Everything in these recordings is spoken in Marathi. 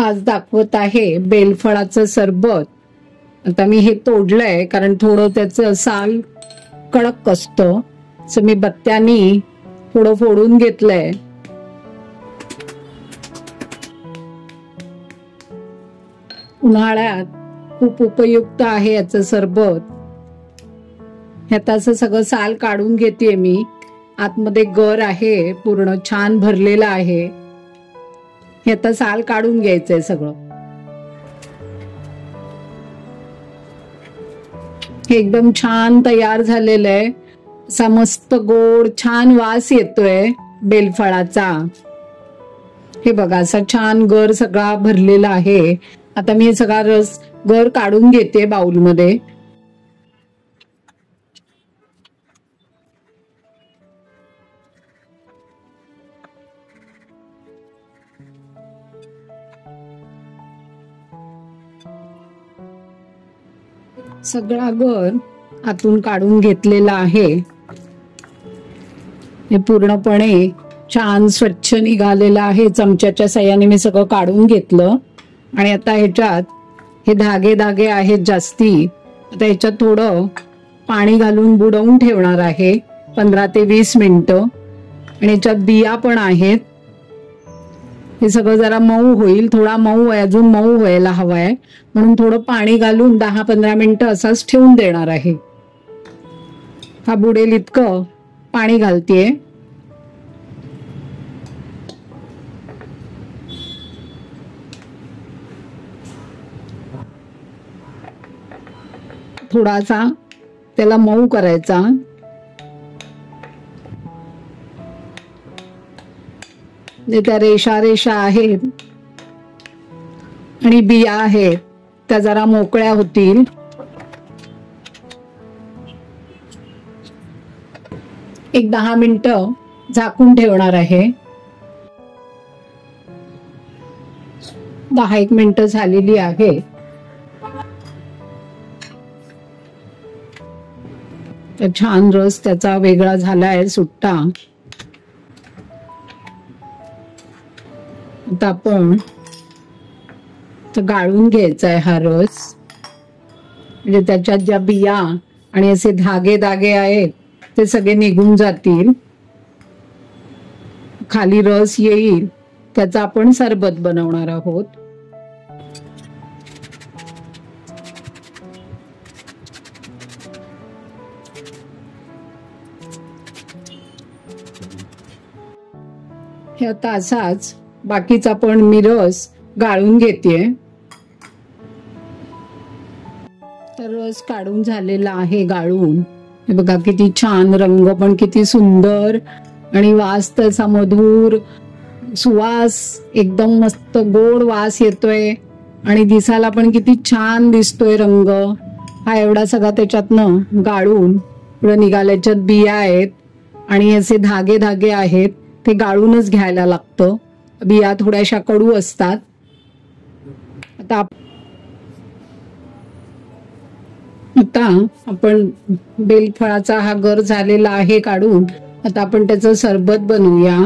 आज दाखवत आहे बेलफळाचं सरबत। आता मी हे तोडलंय कारण थोडं त्याचं साल कडक असतं, सो मी बत्त्यानी थोडं फोडून घेतलंय। उन्हाळ्यात खूप उपयुक्त आहे याचं सरबत। ह्यात असं सगळं साल काढून घेते मी, आतमध्ये गर आहे, पूर्ण छान भरलेला आहे। हे आता साल काढून घ्यायचंय सगळं। हे एकदम छान तयार झालेलं आहे, असा मस्त गोड छान वास येतोय बेलफळाचा। हे बघा असा छान गर सगळा भरलेला आहे। आता मी हे सगळा रस गर काढून घेते बाउलमध्ये। सगळा गर आतून काढून घेतलेला आहे। हे पूर्णपणे छान स्वच्छ निघालेलं आहे। चमच्याच्या साहाय्याने मी सगळं काढून घेतलं आणि आता ह्याच्यात हे धागे धागे आहेत जास्ती, आता ह्याच्यात थोडं पाणी घालून बुडवून ठेवणार आहे 15 ते 20 मिनिटं। आणि ह्याच्यात बिया पण आहेत। हे सगळं जरा मऊ होईल, थोडा मऊ आहे, अजून मऊ व्हायला हवाय, म्हणून थोडं पाणी घालून 10-15 मिनिटं असाच ठेवून देणार आहे। हा बुडेल इतकं पाणी घालतेय। थोडासा त्याला मऊ करायचा। त्या रेषा रेषा आहेत आणि बिया आहेत त्या जरा मोकळ्या होतील। एक 10 मिनिटं झाकून ठेवणार आहे। 10-1 मिनिटं झालेली आहे। छान रस त्याचा वेगळा झालाय सुट्टा। आता आपण गाळून घ्यायचा आहे हा रस, म्हणजे त्याच्यात ज्या बिया आणि असे धागे धागे आहेत ते सगळे निघून जातील, खाली रस येईल, त्याचा आपण सरबत बनवणार आहोत। हे आता असाच बाकीचा पण मी रस गाळून घेतेय। तर रस काढून झालेला आहे गाळून। हे बघा किती छान रंग, पण किती सुंदर, आणि वास त्याचा मधुर सुवास, एकदम मस्त गोड वास येतोय आणि दिसायला पण किती छान दिसतोय रंग। हा एवढा सगळा त्याच्यातनं गाळून पुढे निघाल्याच्यात बिया आहेत आणि असे धागे धागे आहेत, ते गाळूनच घ्यायला लागतं। बिया थोड्याशा कडू असतात। आता आपण बेलफळाचा हा गर झालेला आहे काढून, आता आपण त्याचं सरबत बनवूया।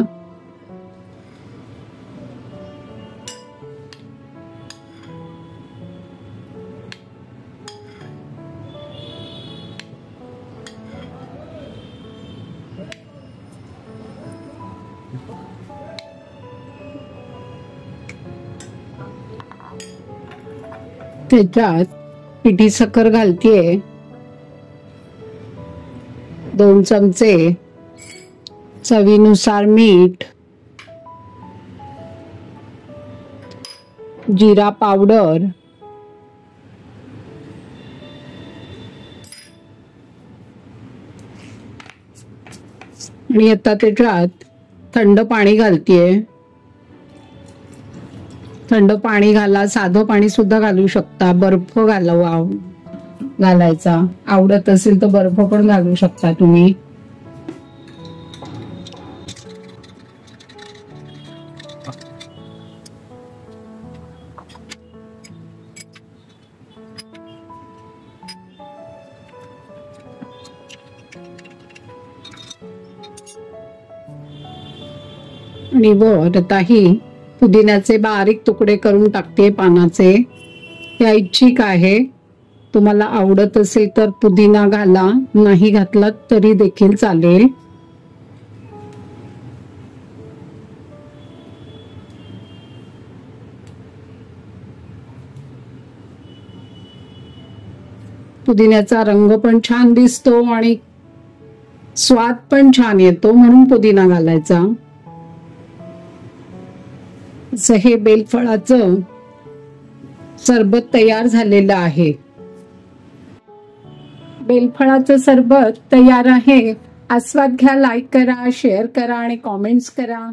त्याच्यात पिठी साखर घालतेय, 2 चमचे, चवीनुसार मीठ, जिरा पावडर, आणि आता त्याच्यात थंड पाणी घालतेय। थंड पाणी घाला, साधं पाणी सुद्धा घालू शकता, बर्फ घालायचा, आवडत असेल तर बर्फ पण घालू शकता तुम्ही। आणि वर आता ही पुदिन्याचे बारीक तुकडे करून टाकते पानाचे. हे ऐच्छिक आहे. तुम्हाला आवडत असेल तर पुदिना घाला, नाही घातला तरी देखील चालेल. पुदिन्याचा रंग पण छान दिसतो आणि स्वाद पण छान येतो, म्हणून पुदिना घालायचा. असं हे बेलफळाचं सरबत तयार झालेलं आहे. बेलफळाचं सरबत तयार आहे. आस्वाद घ्या, लाईक करा, शेअर करा आणि कॉमेंट्स करा.